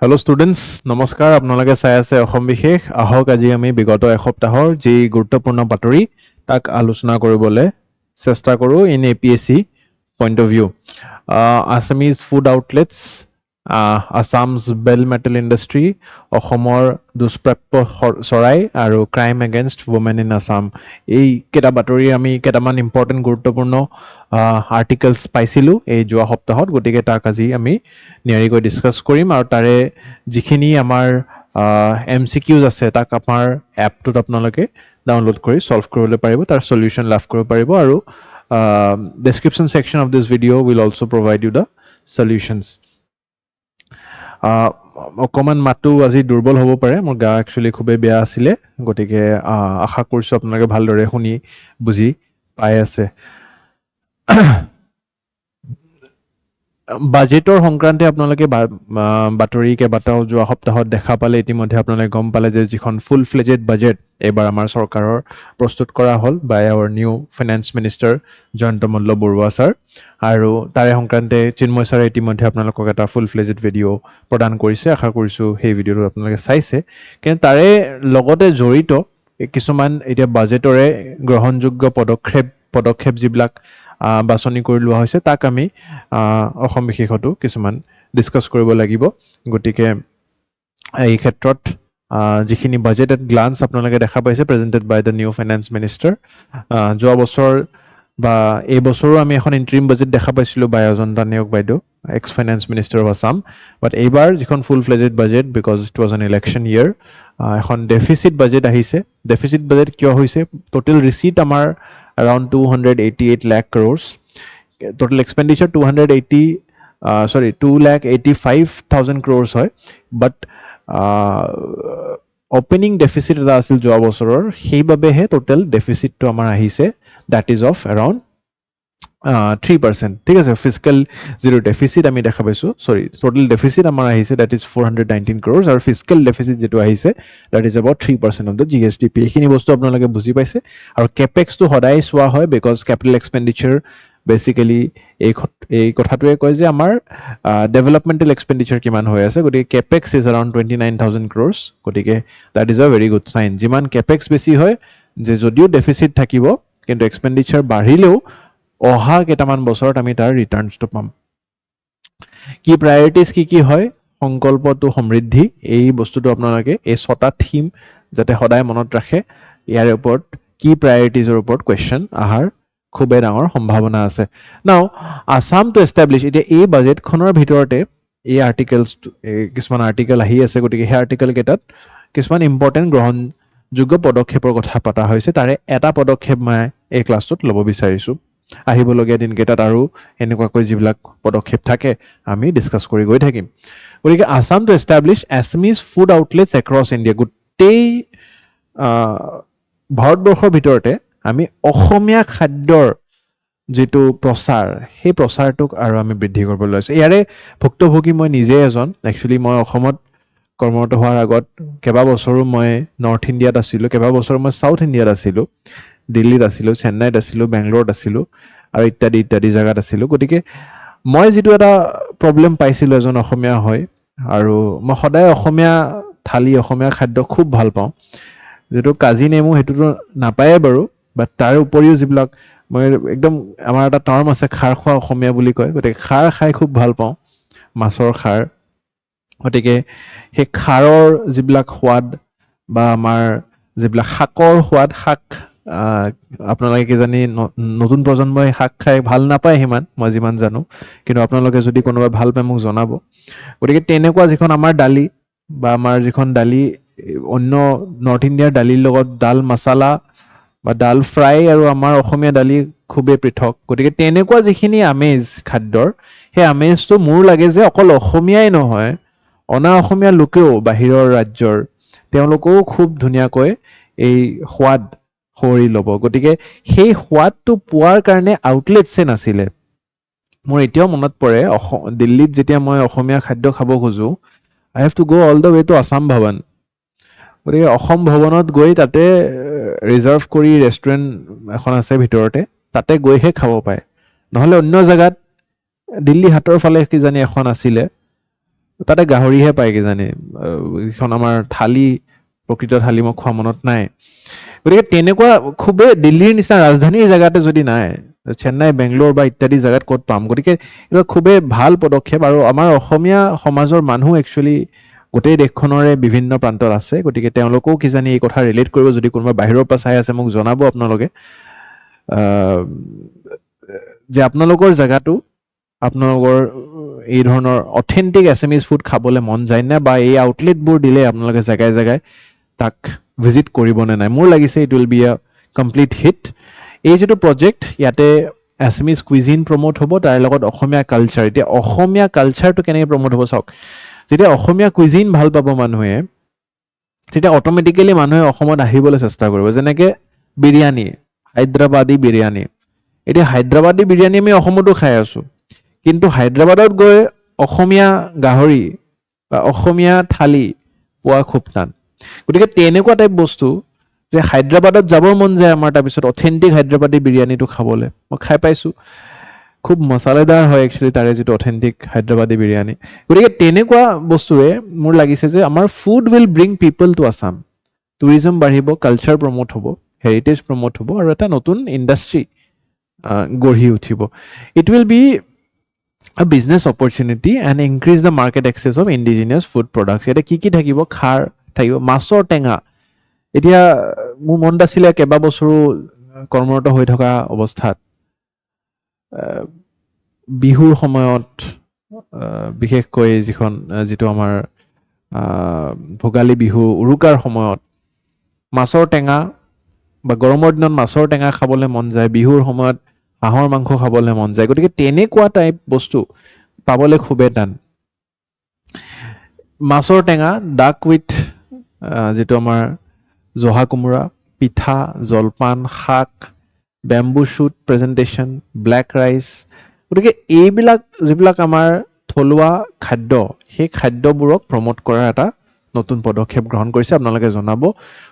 Hello' students নমস্কাৰ আপোনালোকে চাই আছে অসম বিশেষ আহক আজি আমি বিগত এসপ্তাহৰ যি গুৰুত্বপূৰ্ণ বাতৰি তাক আলোচনা কৰিবলৈ চেষ্টা কৰোঁ in APSC point of view Assamese food outlets Assam's bell metal industry অসমৰ দুষ্প্ৰাপ্য চৰাই আৰু crime against women in Assam এই কেইটা বাতৰি আমি কেইটামান ইম্পৰ্টেণ্ট গুৰুত্বপূৰ্ণ আৰ্টিকেলছ পাইছিলোঁ এই যোৱা সপ্তাহত গতিকে তাক আজি আমি নিয়াৰিকৈ ডিছকাছ কৰিম আৰু তাৰে যিখিনি আমাৰ MCQs আছে তাক আমাৰ এপটোত আপোনালোকে ডাউনলোড কৰি সলভ কৰিবলৈ পাৰিব তাৰ সলিউশ্যন লাভ কৰিব পাৰিব আৰু description section of this video' will also' provide you the solutions অকণমান মাতটো আজি দুৰ্বল হ'ব পাৰে মোৰ গা একচুৱেলি খুবেই বেয়া আছিলে গতিকে আশা কৰিছোঁ আপোনালোকে ভালদৰে শুনি বুজি পাই আছে বাজেটৰ সংক্ৰান্তে আপোনালোকে বাতৰি কেইবাটাও যোৱা সপ্তাহত দেখা পালে ইতিমধ্যে আপোনালোকে গম পালে যে যিখন ফুল ফ্লেজেড বাজেট এইবাৰ আমাৰ চৰকাৰৰ প্ৰস্তুত কৰা হ'ল by our new finance minister Jayanta Malla Baruah sir আৰু তাৰে সংক্ৰান্তে চিন্ময় ছাৰে ইতিমধ্যে আপোনালোকক এটা ফুল ফ্লেজেড ভিডিঅ' প্ৰদান কৰিছে আশা কৰিছোঁ সেই ভিডিঅ'টো আপোনালোকে চাইছে কিন্তু তাৰে লগতে জড়িত কিছুমান এতিয়া বাজেটৰে গ্ৰহণযোগ্য পদক্ষেপ যিবিলাক বাছনি কৰি লোৱা হৈছে তাক আমি অসম বিশেষতো কিছুমান ডিছকাছ কৰিব লাগিব গতিকে এই ক্ষেত্ৰত যিখিনি বাজেট এট গ্লান্স আপোনালোকে দেখা পাইছে presented by the new finance minister যোৱা বছৰ বা এই বছৰো আমি এখন ইণ্টাৰিম বাজেট দেখা পাইছিলোঁ বাই অজন্তা নেওগ বাইদেউ ex finance minister of Assam but এইবাৰ যিখন full fledged budget because it was an election year এখন ডেফিচিট বাজেট আহিছে ডেফিচিট বাজেট কিয় হৈছে টোটেল ৰিচিট আমাৰ around 288 lakh crores total expenditure 285,000 crores hoy but opening deficit eta asil joa bosoror sei babe he total deficit to amar ahise that is of around 3% ঠিক আছে fiscal zero deficit আমি দেখা পাইছো sorry total deficit amar ahise that is 419 crores আৰু fiscal deficit যেটো আহিছে that is about 3% of the GSDP এখিনি বস্তু আপোনালোকে বুজি পাইছে আৰু capex to সদায় সোৱা হয় because capital expenditure basically এই কথাটোৱে কয় যে আমাৰ developmental expenditure কিমান হৈ আছে গতিকে capex is around 29000 crores গতিকে that is a very good sign যিমান capex বেছি হয় যে যদিও deficit থাকিব কিন্তু expenditure বাঢ়িলেও অহা কেইটামান বছৰত আমি তাৰ ৰিটাৰ্ণছটো পাম কি প্ৰায়োৰিটিজ কি হয় সংকল্পটো সমৃদ্ধি এই বস্তুটো আপোনালোকে এই ছটা থিম যাতে সদায় মনত ৰাখে ইয়াৰ ওপৰত কি প্ৰায়োৰিটিজৰ ওপৰত কোৱেশ্চন আহাৰ খুবেই ডাঙৰ সম্ভাৱনা আছে নাও আসাম টু এষ্টাব্লিছ এতিয়া এই বাজেটখনৰ ভিতৰতে এই আৰ্টিকেলছ কিছুমান আৰ্টিকেল আহি আছে গতিকে সেই আৰ্টিকেল কেইটাত কিছুমান ইম্পৰ্টেণ্ট গ্ৰহণযোগ্য পদক্ষেপৰ কথা পতা হৈছে তাৰে এটা পদক্ষেপ মই এই ক্লাছত ল'ব বিচাৰিছোঁ আহিবলগীয়া দিনকেইটাত আৰু এনেকুৱাকৈ যিবিলাক পদক্ষেপ থাকে আমি ডিছকাছ কৰি গৈ থাকিম গতিকে Assam to establish Assamese food outlets across India গোটেই ভাৰতবৰ্ষৰ ভিতৰতে আমি অসমীয়া খাদ্যৰ যেটো প্ৰচাৰ সেই প্ৰচাৰটোক আৰু আমি বৃদ্ধি কৰিবলৈ লৈছোঁ ইয়াৰে ভুক্তভোগী মই নিজে এজন একচুৱেলি মই অসমত কৰ্মৰত হোৱাৰ আগত কেবা বছৰো মই নৰ্থ ইণ্ডিয়াত আছিলোঁ কেবা বছৰ মই সাউথ ইণ্ডিয়াত আছিলোঁ দিল্লীত আছিলোঁ চেন্নাইত আছিলোঁ বেংগলোৰত আছিলোঁ আৰু ইত্যাদি জায়গাত আছিলোঁ গতিকে মই যেটো এটা প্ৰবলেম পাইছিলোঁ এজন অসমীয়া হয় আৰু মই সদায় অসমীয়া থালি অসমীয়া খাদ্য খুব ভাল পাওঁ যেটো কাজি নেমু হেতুটো নাপায়ে বাৰু বাট তাৰ উপৰিও যিবিলাক মই একদম আমাৰ এটা টাৰ্ম আছে খাৰ খোৱা অসমীয়া বুলি কয় গতিকে খাৰ খাই খুব ভাল পাওঁ মাছৰ খাৰ গতিকে সেই খাৰৰ যিবিলাক সোৱাদ বা আমাৰ যিবিলাক শাকৰ সোৱাদ শাক আপোনালোকে কি জানি নতুন প্ৰজন্মই শাক খাই ভাল নাপায় হিমান মই যিমান জানো কিন্তু আপোনালোকে যদি কোনোবা ভাল পায় মোক জনাব গতিকে তেনেকুৱা যিখন আমাৰ দালি বা আমাৰ যিখন দালি অন্য নৰ্থ ইণ্ডিয়াৰ দালিৰ লগত দাল মছলা বা দাল ফ্ৰাই আৰু আমাৰ অসমীয়া দালি খুবেই পৃথক গতিকে তেনেকুৱা যিখিনি আমেজ খাদ্যৰ সেই আমেজটো মোৰ লাগে যে অকল অসমীয়াই নহয় অনা অসমীয়া লোকেও বাহিৰৰ ৰাজ্যৰ তেওঁলোকেও খুব ধুনীয়াকৈ এই সোৱাদ খৰি ল'ব গতিকে সেই সোৱাদটো পোৱাৰ কাৰণে আউটলেটছে নাছিলে মোৰ এতিয়াও মনত পৰে দিল্লীত যেতিয়া মই অসমীয়া খাদ্য খাব খোজো I have to go all the way to Assam Bhawan গতিকে অসম ভৱনত গৈ তাতে ৰিজাৰ্ভ কৰি ৰেষ্টুৰেণ্ট এখন আছে ভিতৰতে তাতে গৈহে খাব পায় নহ'লে অন্য জেগাত দিল্লী হাটৰ ফালে কি জানি এখন আছিলে তাতে গাহৰিহে পায় কিজানি, এইখন আমাৰ থালি, প্ৰকৃত থালি মই খোৱা মনত নাই। গতিকে তেনেকুৱা খুবেই দিল্লীৰ নিচিনা ৰাজধানীৰ জেগাতে যদি নাই, চেন্নাই, বেংগলোৰ বা ইত্যাদি জেগাত ক'ত পাম? গতিকে এইটো খুবেই ভাল পদক্ষেপ। আৰু আমাৰ অসমীয়া সমাজৰ মানুহ একচুৱেলি গোটেই দেশখনৰে বিভিন্ন প্ৰান্তত আছে, গতিকে তেওঁলোকেও কিজানি এই কথা ৰিলেট কৰিব। যদি কোনোবা বাহিৰৰ পৰা চাই আছে মোক জনাব আপোনালোকে, যে আপোনালোকৰ জেগাটো, আপোনালোকৰ এই ধৰণৰ অথেণ্টিক এছএমইজ ফুড খাবলৈ মন যায় নে, বা এই আউটলেটবোৰ দিলে আপোনালোকে জেগাই জেগাই তাক ভিজিট কৰিবনে নাই। মোৰ লাগিছে it will be a complete hit. এই যিটো প্ৰজেক্ট, ইয়াতে এছএমইজ কুইজিন প্ৰমোট হ'ব, তাৰ লগত অসমীয়া কালচাৰ। এতিয়া অসমীয়া কালচাৰটো কেনেকৈ প্ৰমোট হ'ব চাওক, যেতিয়া অসমীয়া কুইজিন ভাল পাব মানুহে, তেতিয়া অট'মেটিকেলি মানুহে অসমত আহিবলৈ চেষ্টা কৰিব। যেনেকৈ বিৰিয়ানী, হায়দৰাবাদী বিৰিয়ানী। এতিয়া হায়দৰাবাদী বিৰিয়ানী আমি অসমতো খাই আছোঁ, কিন্তু হায়দৰাবাদত গৈ অসমীয়া গাহৰি বা অসমীয়া থালি পোৱা খুব টান। গতিকে তেনেকুৱা টাইপ বস্তু, যে হায়দৰাবাদত যাবৰ মন যায় আমাৰ, তাৰপিছত অথেণ্টিক হায়দৰাবাদী বিৰিয়ানীটো খাবলৈ। মই খাই পাইছোঁ, খুব মছালেদাৰ হয় একচুৱেলি তাৰে যিটো অথেণ্টিক হায়দৰাবাদী বিৰিয়ানী। গতিকে তেনেকুৱা বস্তুৱে মোৰ লাগিছে যে আমাৰ food will bring people to Assam. Tourism বাঢ়িব, কালচাৰ প্ৰমোট হ'ব, হেৰিটেজ প্ৰমোট হ'ব, আৰু এটা নতুন ইণ্ডাষ্ট্ৰী গঢ়ি উঠিব। It will B a business opportunity and increase the market access of indigenous food products. এটা কি থাকিব? খাৰ থাকিব, মাছৰ টেঙা। এতিয়া মোৰ মনত আছিলে কেইবাবছৰো কৰ্মৰত হৈ থকা অৱস্থাত বিহুৰ সময়ত, বিশেষকৈ যিটো আমাৰ ভোগালী বিহু, উৰুকাৰ সময়ত মাছৰ টেঙা, বা গৰমৰ দিনত মাছৰ টেঙা খাবলৈ মন যায়, বিহুৰ সময়ত হাঁহৰ মাংস খাবলৈ মন যায়। গতিকে তেনেকুৱা টাইপ বস্তু পাবলৈ খুবেই টান। মাছৰ টেঙা, ডাক উইথ যিটো আমাৰ জহা কোমোৰা, পিঠা, জলপান, শাক, bamboo shoot presentation, black rice. গতিকে এইবিলাক যিবিলাক আমাৰ থলুৱা খাদ্য, সেই খাদ্যবোৰক প্ৰমোট কৰাৰ এটা নতুন পদক্ষেপ গ্ৰহণ কৰিছে। আপোনালোকে জনাব।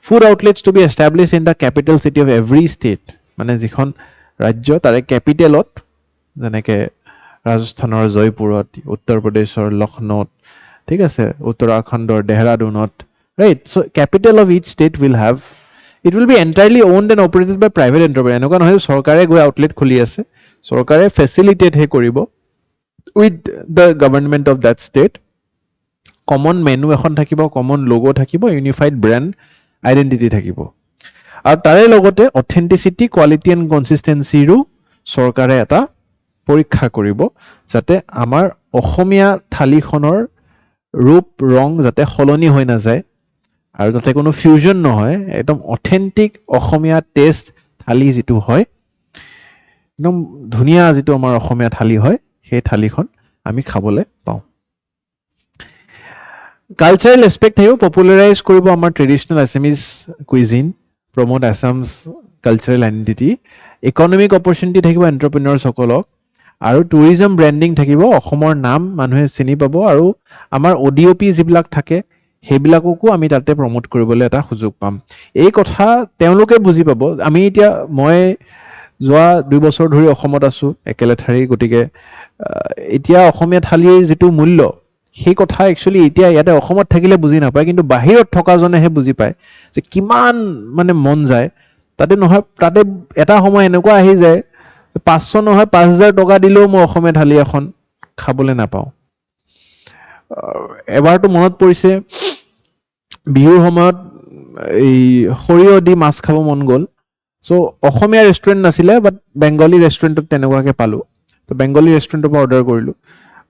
Food outlets to be establish in the capital city of every state. মানে যিখন ৰাজ্য, তাৰে কেপিটেলত, যেনেকৈ ৰাজস্থানৰ জয়পুৰত, উত্তৰ প্ৰদেশৰ লক্ষ্ণৌত, ঠিক আছে, উত্তৰাখণ্ডৰ দেহৰাদুনত, right? So' capital of each state will have, it will be entirely owned and operated by private enterprise. এনেকুৱা নহয় চৰকাৰে গৈ আউটলেট খুলি আছে, চৰকাৰে ফেচিলিটেটহে কৰিব with the government of that state. Common menu এখন থাকিব, কমন লোগো থাকিব, ইউনিফাইড ব্ৰেণ্ড আইডেণ্টিটি থাকিব, আৰু তাৰে লগতে অথেণ্টিচিটি, কোৱালিটি এণ্ড কনচিষ্টেঞ্চিৰো চৰকাৰে এটা পৰীক্ষা কৰিব, যাতে আমাৰ অসমীয়া থালিখনৰ ৰূপ ৰং যাতে সলনি হৈ নাযায়, আৰু যাতে কোনো ফিউজন নহয়। একদম অথেণ্টিক অসমীয়া টেষ্ট থালি যিটো হয়, একদম ধুনীয়া যিটো আমাৰ অসমীয়া থালি হয়, সেই থালিখন আমি খাবলৈ পাওঁ। কালচাৰেল এছপেক্ট থাকিব, পপুলাৰাইজ কৰিব আমাৰ traditional Assamese cuisine, promote Assam's cultural identity. Economic opportunity থাকিব এণ্টাৰপ্ৰিনৰছসকলক, আৰু টুৰিজম ব্ৰেণ্ডিং থাকিব, অসমৰ নাম মানুহে চিনি পাব, আৰু আমাৰ ODOP যিবিলাক থাকে সেইবিলাককো আমি তাতে প্ৰমোট কৰিবলৈ এটা সুযোগ পাম। এই কথা তেওঁলোকে বুজি পাব। আমি এতিয়া, মই যোৱা 2 বছৰ ধৰি অসমত আছোঁ একেলেঠাৰি, গতিকে এতিয়া অসমীয়া থালিৰ যিটো মূল্য, সেই কথা একচুৱেলি এতিয়া ইয়াতে অসমত থাকিলে বুজি নাপায়, কিন্তু বাহিৰত থকাজনেহে বুজি পায় যে কিমান মানে মন যায়। তাতে নহয়, তাতে এটা সময় এনেকুৱা আহি যায় 500 নহয় 5000 টকা দিলেও মই অসমীয়া থালি এখন খাবলৈ নাপাওঁ। এবাৰতো মনত পৰিছে, বিহুৰ সময়ত এই সৰিয়হ দি মাছ খাব মন গ'ল। চ' অসমীয়া ৰেষ্টুৰেণ্ট নাছিলে, বাট বেংগলী ৰেষ্টুৰেণ্টত তেনেকুৱাকৈ পালোঁ, তো বেংগলী ৰেষ্টুৰেণ্টৰ পৰা অৰ্ডাৰ কৰিলোঁ।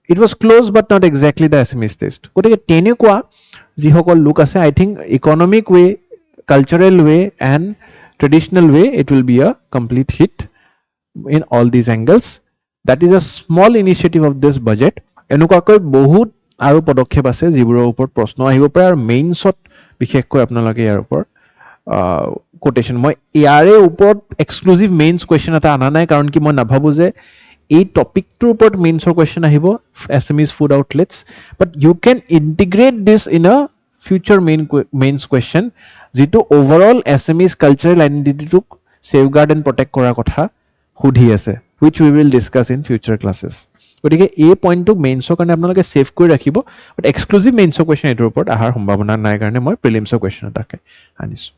It was close but not exactly the Assamese taste. গতিকে তেনেকুৱা যিসকল লোক আছে, I think economic way, cultural way and traditional way, it will be a complete hit in all these angles. That is a small initiative of this budget. এনেকুৱাকৈ বহুত আৰু পদক্ষেপ আছে যিবোৰৰ ওপৰত প্ৰশ্ন আহিব পাৰে, আৰু মেইনছত বিশেষকৈ আপোনালোকে ইয়াৰ ওপৰত কোটেশ্যন, মই ইয়াৰে ওপৰত এক্সক্লুজিভ মেইনছ কুৱেশ্যন এটা অনা নাই, কাৰণ কি মই নাভাবোঁ যে এই টপিকটোৰ ওপৰত মেইনছৰ কুৱেশ্যন আহিব, Assamese food outlets, but you can integrate this in a future mains question, যিটো অভাৰঅল এছামিজ কালচাৰেল আইডেণ্টিটিটোক ছেফগাৰ্ড এণ্ড প্ৰটেক্ট কৰাৰ কথা সুধি আছে, which we will discuss in future classes. গতিকে এই পইণ্টটোক মেইনছৰ কাৰণে আপোনালোকে ছেভ কৰি ৰাখিব বাট এক্সক্লুজিভ মেইনছৰ কুৱেশ্যন এইটোৰ ওপৰত অহাৰ সম্ভাৱনা নাই কাৰণে মই প্ৰিলিমছৰ কুৱেশ্যন এটাকে আনিছোঁ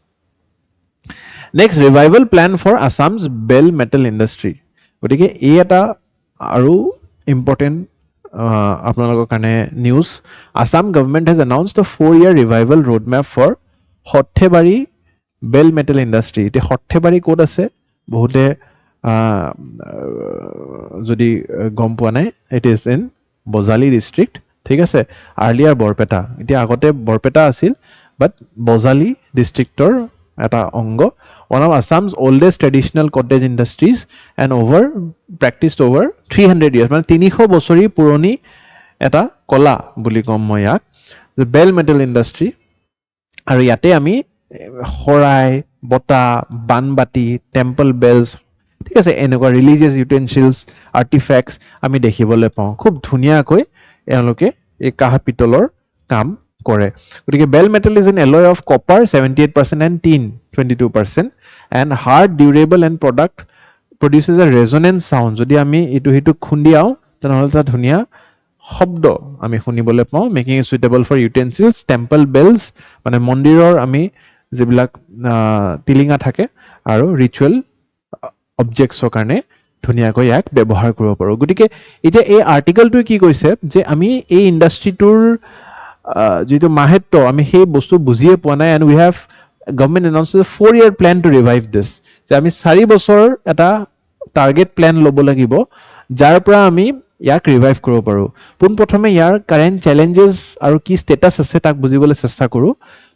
next revival plan for Assam's bell metal industry গতিকে এই এটা আৰু ইম্পৰ্টেণ্ট আপোনালোকৰ কাৰণে news Assam government has announced the 4-year revival road map for Sarthebari bell metal industry এতিয়া সৰ্থেবাৰী ক'ত আছে বহুতে যদি গম পোৱা নাই it is in Bajali district ঠিক আছে আৰ্লিয়াৰ বৰপেটা এতিয়া আগতে বৰপেটা আছিল বাট বজালী ডিষ্ট্ৰিক্টৰ এটা অংগ one of Assam's oldest traditional cottage industries and practiced over 300 years মানে 300 বছৰী পুৰণি এটা কলা বুলি কম মই ইয়াক the bell metal industry আৰু ইয়াতে আমি শৰাই বটা বানবাটি টেম্পল বেলছ ঠিক আছে এনেকুৱা ৰিলিজিয়াছ ইউটেনচিলছ আৰ্টিফেক্টছ আমি দেখিবলৈ পাওঁ খুব ধুনীয়াকৈ এওঁলোকে এই কাঁহ পিতলৰ কাম কৰে গতিকে bell metal is an alloy of copper 78% and tin 22% and hard durable and product produces a resonance sound যদি আমি ইটো হিটো খুন্দিয়াও তেনেহ'লে এটা ধুনীয়া শব্দ আমি শুনিবলৈ পাওঁ making it suitable for utensils temple bells মানে মন্দিৰৰ আমি যিবিলাক টিলিঙা থাকে আৰু ৰিচুৱেল অবজেক্টছৰ কাৰণে ধুনীয়াকৈ ইয়াক ব্যৱহাৰ কৰিব পাৰোঁ গতিকে এতিয়া এই আৰ্টিকেলটোৱে কি কৈছে যে আমি এই ইণ্ডাষ্ট্ৰিটোৰ যিটো মাহাত্য আমি সেই বস্তু বুজিয়ে পোৱা নাই and we have government announces 4-year plan to revive this যে আমি 4 বছৰ এটা টাৰ্গেট প্লেন ল'ব লাগিব যাৰ পৰা আমি ইয়াক ৰিভাইভ কৰিব পাৰোঁ পোনপ্ৰথমে ইয়াৰ কাৰেণ্ট চেলেঞ্জেছ আৰু কি ষ্টেটাছ আছে তাক বুজিবলৈ চেষ্টা কৰোঁ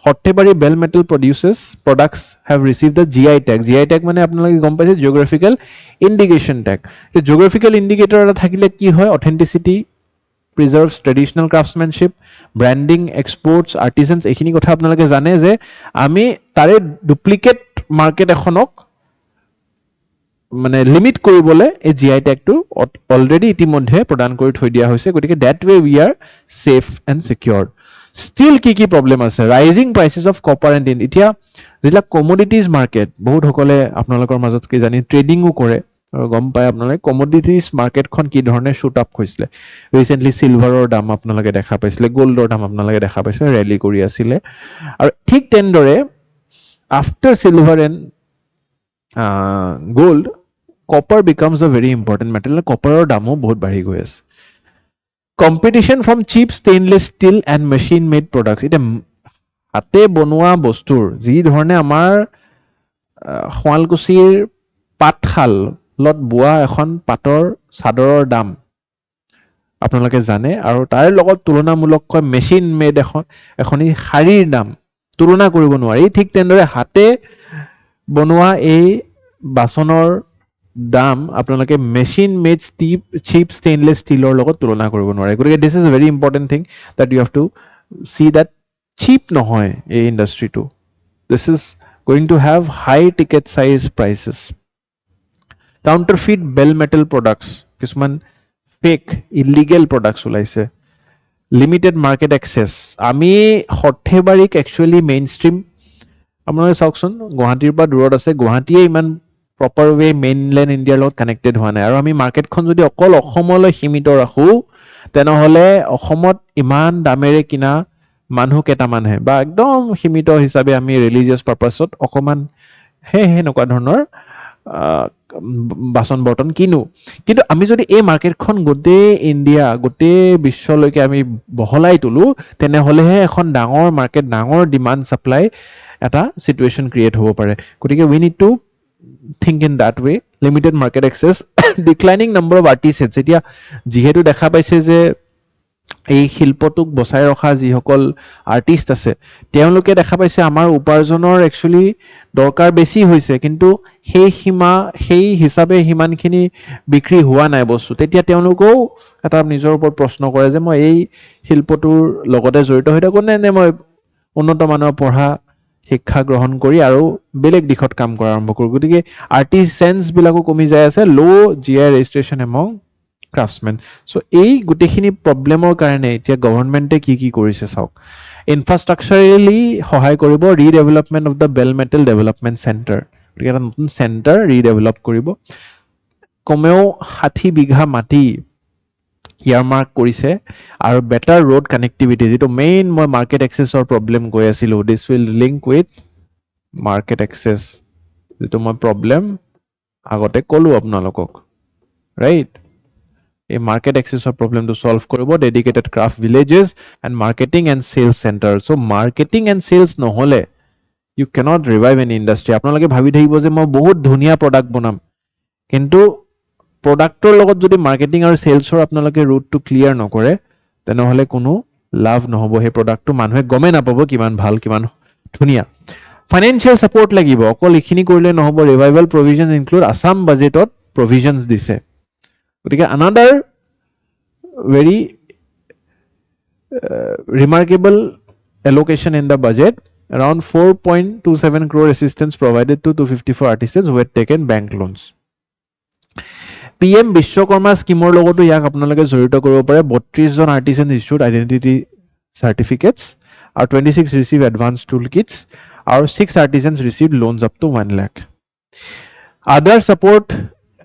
Sarthebari bell metal products have receive the GI tag মানে আপোনালোকে গম পাইছে geographical indication tag geographical indicator এটা থাকিলে কি হয় authenticity preserves traditional craftsmanship branding exports artisans এইখিনি কথা আপোনালোকে জানে যে আমি তাৰে ডুপ্লিকেট মাৰ্কেট এখনক মানে লিমিট কৰিবলৈ এই GI টেগটো অলৰেডি ইতিমধ্যে প্ৰদান কৰি থৈ দিয়া হৈছে গতিকে that way we are safe and secure still কি প্ৰব্লেম আছে rising prices of copper and tin এতিয়া যিবিলাক কমোডিটিজ মাৰ্কেট বহুত সকলে আপোনালোকৰ মাজত কি জানি ট্ৰেডিংও কৰে আৰু গম পায় আপোনালোকে কমোডিটিজ মাৰ্কেটখন কি ধৰণে শ্বুট আপ হৈছিলে ৰিসেন্টলি সিলভাৰৰ দাম আপোনালোকে দেখা পাইছিলে গোল্ডৰ দাম আপোনালোকে দেখা পাইছে ৰেলি কৰি আছিলে আৰু ঠিক তেনেদৰে after silver and gold copper becomes a very important metal কপাৰৰ দামো বহুত বাঢ়ি গৈ আছে competition from cheap stainless steel and machine made products এতিয়া হাতে বনোৱা বস্তুৰ যি ধৰণে আমাৰ শুৱালকুছিৰ পাতশালত বোৱা এখন পাটৰ চাদৰৰ দাম আপোনালোকে জানে আৰু তাৰ লগত তুলনামূলককৈ মেচিন মেড এখনি শাৰীৰ দাম তুলনা কৰিব নোৱাৰি ঠিক তেনেদৰে হাতে বনোৱা এই বাচনৰ দাম আপোনালোকে মেচিন মেড চিপ ষ্টেইনলেছ ষ্টিলৰ লগত তুলনা কৰিব নোৱাৰে গতিকে this is a very important thing that you have to see that cheap নহয় এই ইণ্ডাষ্ট্ৰিটো this is going to have high ticket size prices counterfeit bell metal products কিছুমান ফেক ইলিগেল প্ৰডাক্টছ ওলাইছে লিমিটেড মাৰ্কেট এক্সেছ আমি সৰ্থেবাৰীক actually main stream আপোনালোকে চাওকচোন গুৱাহাটীৰ পৰা দূৰত আছে গুৱাহাটীয়ে ইমান প্ৰপাৰ ৱে মেইনলেণ্ড ইণ্ডিয়াৰ লগত কানেক্টেড হোৱা নাই আৰু আমি মাৰ্কেটখন যদি অকল অসমলৈ সীমিত ৰাখোঁ তেনেহ'লে অসমত ইমান দামেৰে কিনা মানুহ কেইটামানহে বা একদম সীমিত হিচাপে আমি ৰিলিজিয়াছ পাৰ্পাছত অকণমান সেনেকুৱা ধৰণৰ বাচন বৰ্তন কিনো কিন্তু আমি যদি এই মাৰ্কেটখন গোটেই ইণ্ডিয়া গোটেই বিশ্বলৈকে আমি বহলাই তোলোঁ তেনেহ'লেহে এখন ডাঙৰ মাৰ্কেট ডাঙৰ ডিমাণ্ড ছাপ্লাই এটা চিটুৱেশ্যন ক্ৰিয়েট হ'ব পাৰে গতিকে we need to think in that way limited market access declining number of artists এতিয়া যিহেতু দেখা পাইছে যে এই শিল্পটোক বচাই ৰখা যিসকল আৰ্টিষ্ট আছে তেওঁলোকে দেখা পাইছে আমাৰ উপাৰ্জনৰ একচুৱেলি দৰকাৰ বেছি হৈছে কিন্তু সেই হিচাপে সিমানখিনি বিক্ৰী হোৱা নাই বস্তু তেতিয়া তেওঁলোকেও এটা নিজৰ ওপৰত প্ৰশ্ন কৰে যে মই এই শিল্পটোৰ লগতে জড়িত হৈ থাকোঁ নে মই উন্নত মানৰ পঢ়া শিক্ষা গ্ৰহণ কৰি আৰু বেলেগ দিশত কাম কৰা আৰম্ভ কৰোঁ গতিকে আৰ্টিচেন্সবিলাকো কমি যাই আছে ল' GI ৰেজিষ্ট্ৰেশ্যন এমং ক্ৰাফ্টছমেন চ' এই গোটেইখিনি প্ৰব্লেমৰ কাৰণে এতিয়া গভৰ্ণমেণ্টে কি কৰিছে চাওক ইনফ্ৰাষ্ট্ৰাকচাৰেলি সহায় কৰিব redevelopment of the bell metal development centre গতিকে এটা নতুন চেণ্টাৰ ৰিডেভেলপ কৰিব কমেও 60 বিঘা মাটি ইয়াৰমাৰ্ক কৰিছে আৰু বেটাৰ ৰোড কানেক্টিভিটি যিটো মেইন মই মাৰ্কেট এক্সেছৰ প্ৰব্লেম কৈ আছিলোঁ this will link with market access যিটো মই প্ৰব্লেম আগতে ক'লোঁ আপোনালোকক ৰাইট এই মাৰ্কেট এক্সেছৰ প্ৰব্লেমটো ছল্ভ কৰিব dedicated craft villages and marketing and sales centre so' marketing and sales নহ'লে you cannot revive an industry আপোনালোকে ভাবি থাকিব যে মই বহুত ধুনীয়া প্ৰডাক্ট বনাম কিন্তু প্ৰডাক্টৰ লগত যদি মাৰ্কেটিং আৰু চেলছৰ আপোনালোকে ৰুটটো ক্লিয়াৰ নকৰে তেনেহ'লে কোনো লাভ নহ'ব সেই প্ৰডাক্টটো মানুহে গমেই নাপাব কিমান ভাল কিমান ধুনীয়া ফাইনেন্সিয়েল ছাপৰ্ট লাগিব অকল এইখিনি কৰিলে নহ'ব ৰিভাইভেল প্ৰভিজন ইনক্লুড আছাম বাজেটত প্ৰভিজনছ দিছে গতিকে another very remarkable allocation in the budget around 4.27 crore assistance provided to 254 artisans who had taken bank loans. PM Vishwakarma স্কিমৰ লগতো ইয়াক আপোনালোকে জড়িত কৰিব পাৰে 32 জন আৰ্টিজান ইছ্যুড আইডেণ্টিটি চাৰ্টিফিকেটছ আৰু 26 ৰিচিভ এডভান্স টুল কিটছ আৰু 6 artisans receive loans up to 1 lakh other support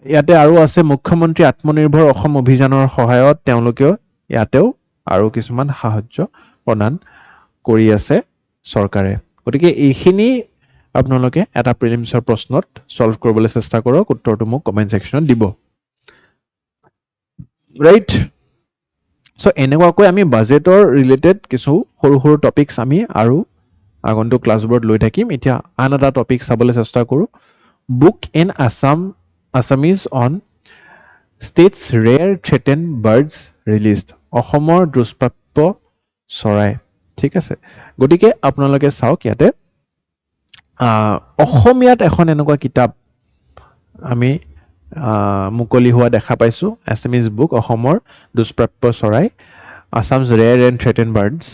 ইয়াতে আৰু আছে মুখ্যমন্ত্ৰী আত্মনিৰ্ভৰ অসম অভিযানৰ সহায়ত তেওঁলোকেও ইয়াতেও আৰু কিছুমান সাহায্য প্ৰদান কৰি আছে চৰকাৰে গতিকে এইখিনি আপোনালোকে এটা প্ৰিলিমছৰ প্ৰশ্নত সলভ কৰিবলৈ চেষ্টা কৰক উত্তৰটো মোক কমেন্ট সেকশনত দিব ৰাইট সো এনেকুৱাকৈ আমি বাজেটৰ ৰিলেটেড কিছু সৰু সৰু টপিকছ আমি আৰু আগন্তুক ক্লাছবোৰত লৈ থাকিম এতিয়া আন এটা টপিক চাবলৈ চেষ্টা কৰোঁ book in Assamese on states rare threaten birds released অসমৰ দুষ্প্ৰাপ্য চৰাই ঠিক আছে গতিকে আপোনালোকে চাওক ইয়াতে অসমীয়াত এখন এনেকুৱা কিতাপ আমি মুকলি হোৱা দেখা পাইছোঁ এছামিজ বুক অসমৰ দুষ্প্ৰাপ্য চৰাই Assam's rare and threaten birds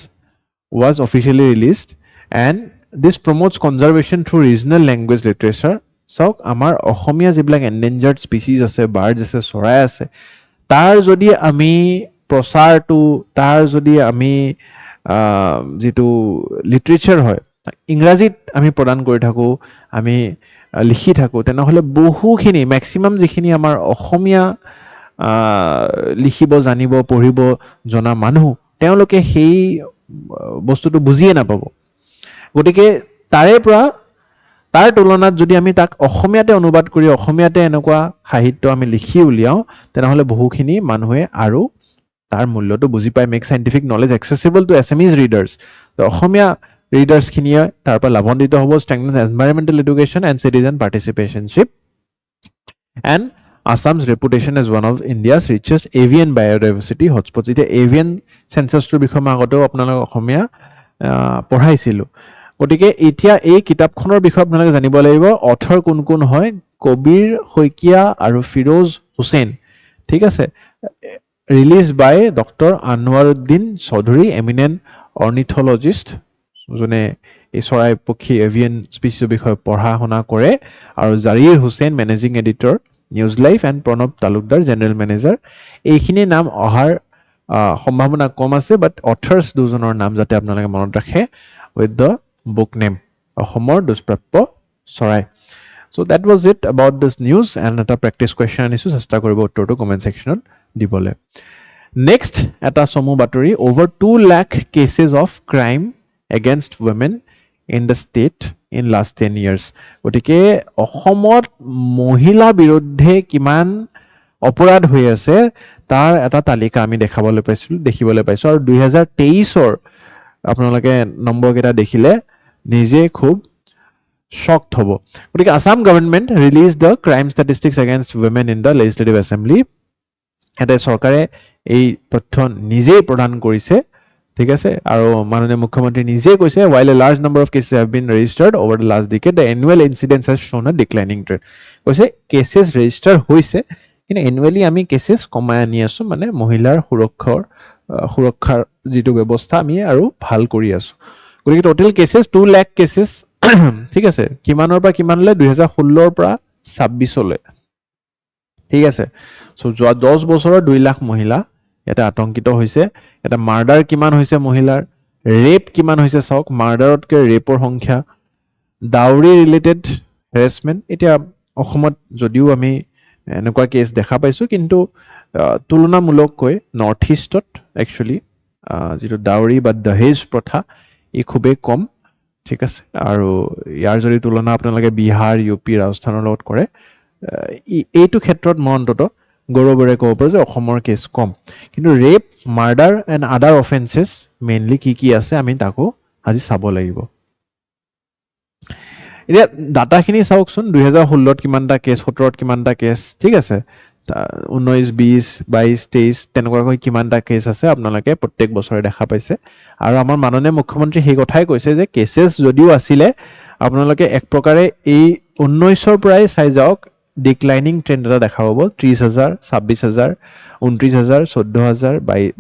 was officially released and this promotes conservation through regional language literature চাওক আমাৰ অসমীয়া যিবিলাক এন্ডেঞ্জাৰ্ড স্পিচিজ আছে বাৰ্ডছ আছে চৰাই আছে তাৰ যদি আমি প্ৰচাৰটো তাৰ যদি আমি যিটো লিটাৰেচাৰ হয় ইংৰাজীত আমি প্ৰদান কৰি থাকোঁ আমি লিখি থাকোঁ তেনেহ'লে বহুখিনি মেক্সিমাম যিখিনি আমাৰ অসমীয়া লিখিব জানিব পঢ়িব জনা মানুহ তেওঁলোকে সেই বস্তুটো বুজিয়ে নাপাব গতিকে তাৰ তুলনাত যদি আমি তাক অসমীয়াতে অনুবাদ কৰি অসমীয়াতে এনেকুৱা সাহিত্য আমি লিখি উলিয়াওঁ তেনেহ'লে বহুখিনি মানুহে আৰু তাৰ মূল্যটো বুজি পায় make scientific knowledge accessible to Assamese readers অসমীয়া ৰিডাৰ্ছখিনিয়ে তাৰ পৰা লাভান্বিত হ'ব strengthen environmental education and citizen participationship and Assam's reputation as one of India's richest avian biodiversity hotspots. এতিয়া এভিয়ান চেঞ্চাছটোৰ বিষয়ে মই আগতেও আপোনালোকক অসমীয়া পঢ়াইছিলোঁ গতিকে এতিয়া এই কিতাপখনৰ বিষয়ে আপোনালোকে জানিব লাগিব অথৰ কোন কোন হয় কবিৰ শইকীয়া আৰু ফিৰোজ হুছেইন ঠিক আছে ৰিলিজ বাই ডক্টৰ আনৱাৰুদ্দিন চৌধুৰী এমিনেণ্ট অৰ্নিথলজিষ্ট যোনে এই চৰাই পক্ষী এভিয়ান স্পিচিছৰ বিষয়ে পঢ়া শুনা কৰে আৰু Zarir Hussain managing editor News Life and Pranab Talukdar general manager এইখিনি নাম অহাৰ সম্ভাৱনা কম আছে বাট অথাৰ্ছ দুজনৰ নাম যাতে আপোনালোকে মনত ৰাখে উইথ দ্য বুক নেম অসমৰ দুষ্প্ৰাপ্য চৰাই so' that was it about this news এণ্ড এটা প্ৰেক্টিছ কুৱেশ্যন আনিছোঁ চেষ্টা কৰিব উত্তৰটো কমেণ্ট ছেকশ্যনত দিবলৈ নেক্সট এটা চমু বাতৰি over 2 lakh cases of crime against women in the state in last 10 years গতিকে অসমত মহিলা বিৰুদ্ধে কিমান অপৰাধ হৈ আছে তাৰ এটা তালিকা আমি দেখিবলৈ পাইছোঁ আৰু 2023 আপোনালোকে নম্বৰকেইটা দেখিলে নিজে খুব শ্বকড হ'ব গতিকে Assam government release the crime statistics against women in the legislative assembly ইয়াতে চৰকাৰে এই তথ্য নিজেই প্ৰদান কৰিছে ঠিক আছে আৰু মাননীয় মুখ্যমন্ত্ৰী নিজে কৈছে while a large number of cases have been registered over the last decade the annual incidence has shown a declining trend কৈছে কেसेस ৰেজিষ্টাৰ হৈছে কিন্তু এনুৱেলি আমি কেसेस কমাই আনি আছোঁ মানে মহিলাৰ সুৰক্ষাৰ যিটো ব্যৱস্থা আমি আৰু ভাল কৰি আছোঁ গতিকে টোটেল কেसेस 2 লাখ কেसेस ঠিক আছে কিমানৰ পৰা কিমানলৈ 2016 পৰা 26 লৈ ঠিক আছে সো যোৱা 10 বছৰৰ 2 লাখ মহিলা এটা আতংকিত হৈছে এটা মাৰ্ডাৰ কিমান হৈছে মহিলাৰ ৰেপ কিমান হৈছে চাওক মাৰ্ডাৰতকৈ ৰেপৰ সংখ্যা ডাউৰি ৰিলেটেড হেৰেছমেণ্ট এতিয়া অসমত যদিও আমি এনেকুৱা কেছ দেখা পাইছোঁ কিন্তু তুলনামূলককৈ নৰ্থ ইষ্টত একচুৱেলি যিটো ডাউৰি বা দহেজ প্ৰথা ই খুবেই কম, ঠিক আছে। আৰু ইয়াৰ যদি তুলনা আপোনালোকে বিহাৰ, ইউ পি, ৰাজস্থানৰ লগত কৰে, এইটো ক্ষেত্ৰত মই অন্ততঃ গৌৰৱেৰে ক'ব পাৰোঁ যে অসমৰ কেছ কম। কিন্তু rape, murder and other offences mainly কি আছে আমি তাকো আজি চাব লাগিব। এতিয়া ডাটাখিনি চাওকচোন, 2016ত কিমানটা কেছ, 17ত কিমানটা কেছ, ঠিক আছে। 19, 20, 22, 23 তেনেকুৱাকৈ কিমানটা কেছ আছে আপোনালোকে প্ৰত্যেক বছৰে দেখা পাইছে। আৰু আমাৰ মাননীয় মুখ্যমন্ত্ৰী সেই কথাই কৈছে যে কেছেছ যদিও আছিলে, আপোনালোকে এক প্ৰকাৰে এই 19ৰ পৰাই চাই যাওক ডিক্লাইনিং ট্ৰেণ্ড এটা দেখা পাব। 30,000, 26,000, 29,000, 14,000,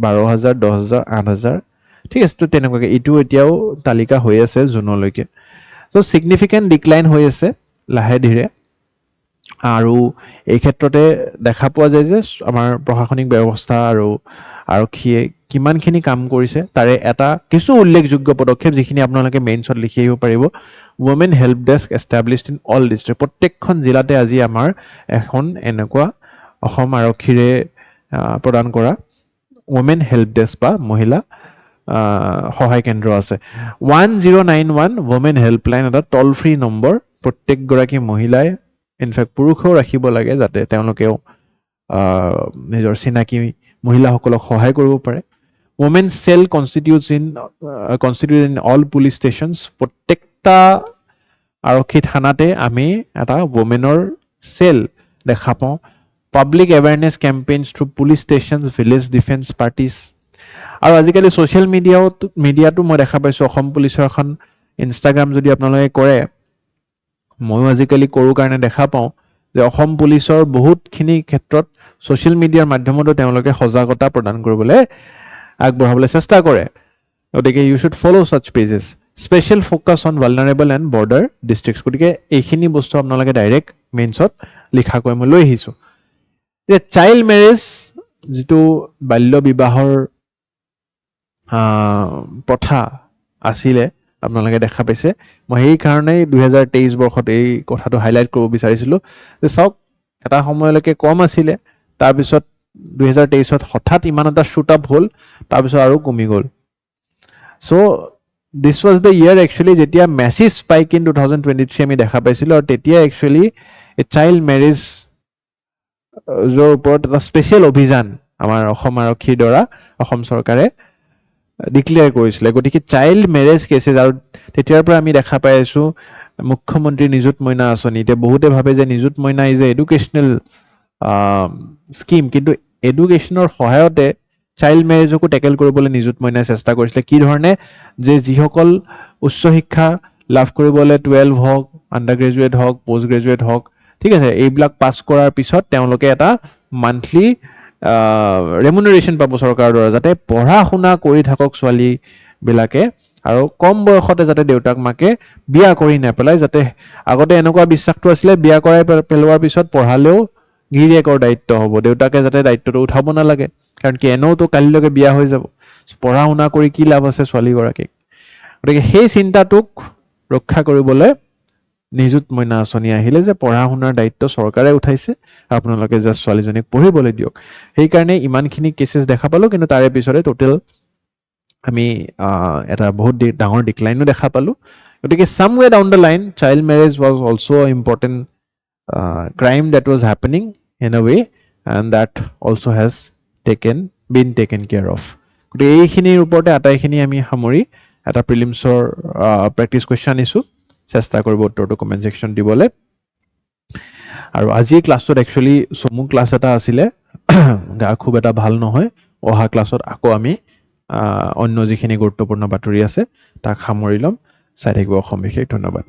12,000, 10,000, 8,000, ঠিক আছে। তো তেনেকুৱাকৈ এইটো এতিয়াও তালিকা হৈ আছে জুনলৈকে। চ' ছিগনিফিকেণ্ট ডিক্লাইন হৈ আছে লাহে ধীৰে। আৰু এই ক্ষেত্ৰতে দেখা পোৱা যায় যে আমাৰ প্ৰশাসনিক ব্যৱস্থা আৰু আৰক্ষীয়ে কিমানখিনি কাম কৰিছে তাৰে এটা কিছু উল্লেখযোগ্য পদক্ষেপ যিখিনি আপোনালোকে মেইনছত লিখি আহিব পাৰিব। Women help desk established in all district. প্ৰত্যেকখন জিলাতে আজি আমাৰ এখন এনেকুৱা অসম আৰক্ষীৰে প্ৰদান কৰা ৱমেন হেল্প ডেস্ক বা মহিলা সহায় কেন্দ্ৰ আছে। 1091 ৱমেন হেল্পলাইন এটা টল ফ্ৰী নম্বৰ প্ৰত্যেকগৰাকী মহিলাই, ইনফেক্ট পুৰুষেও ৰাখিব লাগে যাতে তেওঁলোকেও নিজৰ চিনাকি মহিলাসকলক সহায় কৰিব পাৰে। Women cell constitute in all police stations. প্ৰত্যেকটা আৰক্ষী থানাতে আমি এটা ৱমেনৰ চেল দেখা পাওঁ। Public awareness campaigns through police stations, village defence parties. আৰু আজিকালি ছ'চিয়েল মিডিয়াতো মই দেখা পাইছোঁ অসম পুলিচৰ এখন ইনষ্টাগ্ৰাম যদি আপোনালোকে কৰে, ময়ো আজিকালি কৰোঁ কাৰণে দেখা পাওঁ যে অসম পুলিচৰ বহুতখিনি ক্ষেত্ৰত ছ'চিয়েল মিডিয়াৰ মাধ্যমতো তেওঁলোকে সজাগতা প্ৰদান কৰিবলৈ আগবঢ়াবলৈ চেষ্টা কৰে। গতিকে you should follow' such pages. Special focus on vulnerable and border districts. গতিকে এইখিনি বস্তু আপোনালোকে ডাইৰেক্ট মেইনছত লিখাকৈ মই লৈ আহিছোঁ। এতিয়া চাইল্ড মেৰেজ, যিটো বাল্য বিবাহৰ প্ৰথা আছিলে আপোনালোকে দেখা পাইছে। মই সেইকাৰণেই 2023 বৰ্ষত এই কথাটো হাইলাইট কৰিব বিচাৰিছিলোঁ যে চাওক, এটা সময়লৈকে কম আছিলে, তাৰপিছত 2023ত হঠাৎ ইমান এটা শ্বুট আপ হ'ল, তাৰপিছত আৰু কমি গ'ল। So' this was the year actually যেতিয়া মেছিভ স্পাইক ইন 2023 আমি দেখা পাইছিলোঁ। আৰু তেতিয়া একচুৱেলি এই চাইল্ড মেৰেজৰ ওপৰত এটা স্পেচিয়েল অভিযান আমাৰ অসম আৰক্ষীৰ দ্বাৰা অসম চৰকাৰে ডিক্লেয়াৰ কৰিছিলে। গতিকে চাইল্ড মেৰেজ কেছেছ, আৰু তেতিয়াৰ পৰা আমি দেখা পাই আছোঁ মুখ্যমন্ত্ৰী নিযুত মইনা আঁচনি। এতিয়া বহুতে ভাবে যে নিযুত মইনা ইজ এ এডুকেশ্যনেল স্কিম, কিন্তু এডুকেশ্যনৰ সহায়তে চাইল্ড মেৰেজকো টেকেল কৰিবলৈ নিযুত মইনাই চেষ্টা কৰিছিলে। কি ধৰণে যে যিসকল উচ্চ শিক্ষা লাভ কৰিবলৈ 12 হওক, আণ্ডাৰ গ্ৰেজুৱেট হওক, পষ্ট গ্ৰেজুৱেট হওক, ঠিক আছে, এইবিলাক পাছ কৰাৰ পিছত তেওঁলোকে এটা মান্থলি ৰেমুনাৰেশ্যন পাব চৰকাৰৰ দ্বাৰা, যাতে পঢ়া শুনা কৰি থাকক ছোৱালীবিলাকে, আৰু কম বয়সতে যাতে দেউতাক মাকে বিয়া কৰি নেপেলায়। যাতে আগতে এনেকুৱা বিশ্বাসটো আছিলে বিয়া কৰাই পেলোৱাৰ পিছত পঢ়ালেও গিৰিয়েকৰ দায়িত্ব হ'ব, দেউতাকে যাতে দায়িত্বটো উঠাব নালাগে, কাৰণ কি এনেওতো কালিলৈকে বিয়া হৈ যাব, পঢ়া শুনা কৰি কি লাভ আছে ছোৱালীগৰাকীক। গতিকে সেই চিন্তাটোক ৰক্ষা কৰিবলৈ নিযুত মইনা আঁচনি আহিলে যে পঢ়া শুনাৰ দায়িত্ব চৰকাৰে উঠাইছে, আপোনালোকে জাষ্ট ছোৱালীজনীক পঢ়িবলৈ দিয়ক। সেইকাৰণে ইমানখিনি কেছেছ দেখা পালোঁ। কিন্তু তাৰে পিছতে টোটেল আমি এটা বহুত ডাঙৰ ডিক্লাইনো দেখা পালোঁ। গতিকে somewhere down the line child marriage was also' important crime that was happening in a way, and that also' has been taken care of. গতিকে এইখিনিৰ ওপৰতে আটাইখিনি আমি সামৰি এটা প্ৰিলিমছৰ প্ৰেক্টিছ কুৱেশ্যন আনিছোঁ। চেষ্টা কৰিব উত্তৰটো কমেণ্ট ছেকশ্যন দিবলৈ। আৰু আজিৰ ক্লাছটোত একচুৱেলি চমু ক্লাছ এটা আছিলে, গা খুব এটা ভাল নহয়। অহা ক্লাছত আকৌ আমি অন্য যিখিনি গুৰুত্বপূৰ্ণ বাতৰি আছে তাক সামৰি ল'ম। চাই থাকিব অসম বিশেষ। ধন্যবাদ।